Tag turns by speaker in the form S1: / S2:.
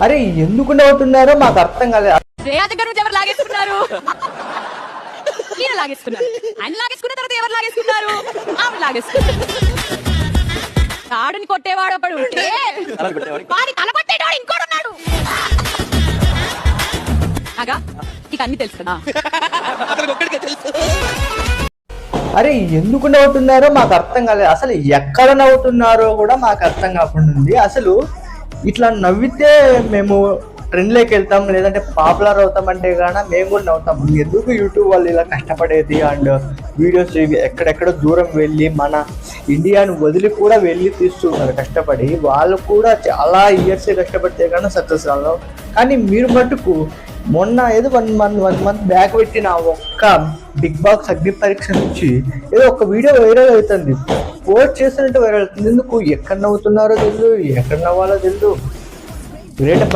S1: అరే ఎందుకు నవ్వుతున్నారో మాకు అర్థం కాలేదు.
S2: శ్రేయా దగ్గర నుంచి ఎవరు లాగేసుకున్నారు? ఈయన లాగేసుకున్నారు. ఆయన లాగేసుకున్న తర్వాత ఎవరు లాగేసుకున్నారు? ఆవిడ లాగేసుకున్నారు. తాడుని కొట్టేవాడు ఒకడు ఉంటే వాడి తల కొట్టేవాడు ఇంకోడు ఉన్నాడు. అగా నీకు అన్ని తెలుసు కదా.
S1: అరే ఎందుకు నవ్వుతున్నారో మాకు అర్థం కాలేదు. అసలు ఎక్కడ నవ్వుతున్నారో కూడా మాకు అర్థం కాకుండా ఉంది. అసలు ఇట్లా నవ్వితే మేము ట్రెండ్లోకి వెళ్తాం, లేదంటే పాపులర్ అవుతాం అంటే కానీ మేము కూడా నవ్వుతాం. ఎందుకు యూట్యూబ్ వాళ్ళు ఇలా కష్టపడేది అండ్ వీడియోస్ ఎక్కడెక్కడో దూరం వెళ్ళి మన ఇండియాను వదిలి కూడా వెళ్ళి తీస్తున్నారు కష్టపడి. వాళ్ళు కూడా చాలా ఇయర్స్ కష్టపడితే కానీ సక్సెస్ కాదు. కానీ మీరు మటుకు మొన్న ఏదో వన్ మంత్ బ్యాక్ పెట్టిన ఒక్క బిగ్ బాస్ అగ్ని పరీక్ష నుంచి ఏదో ఒక వీడియో వైరల్ అవుతుంది. పోస్ట్ చేస్తున్నట్టు వైరల్ అవుతుంది. ఎందుకు ఎక్కడ నవ్వుతున్నారో తెలియదు, ఎక్కడ నవ్వాలో తెలియదు. గ్రేట్.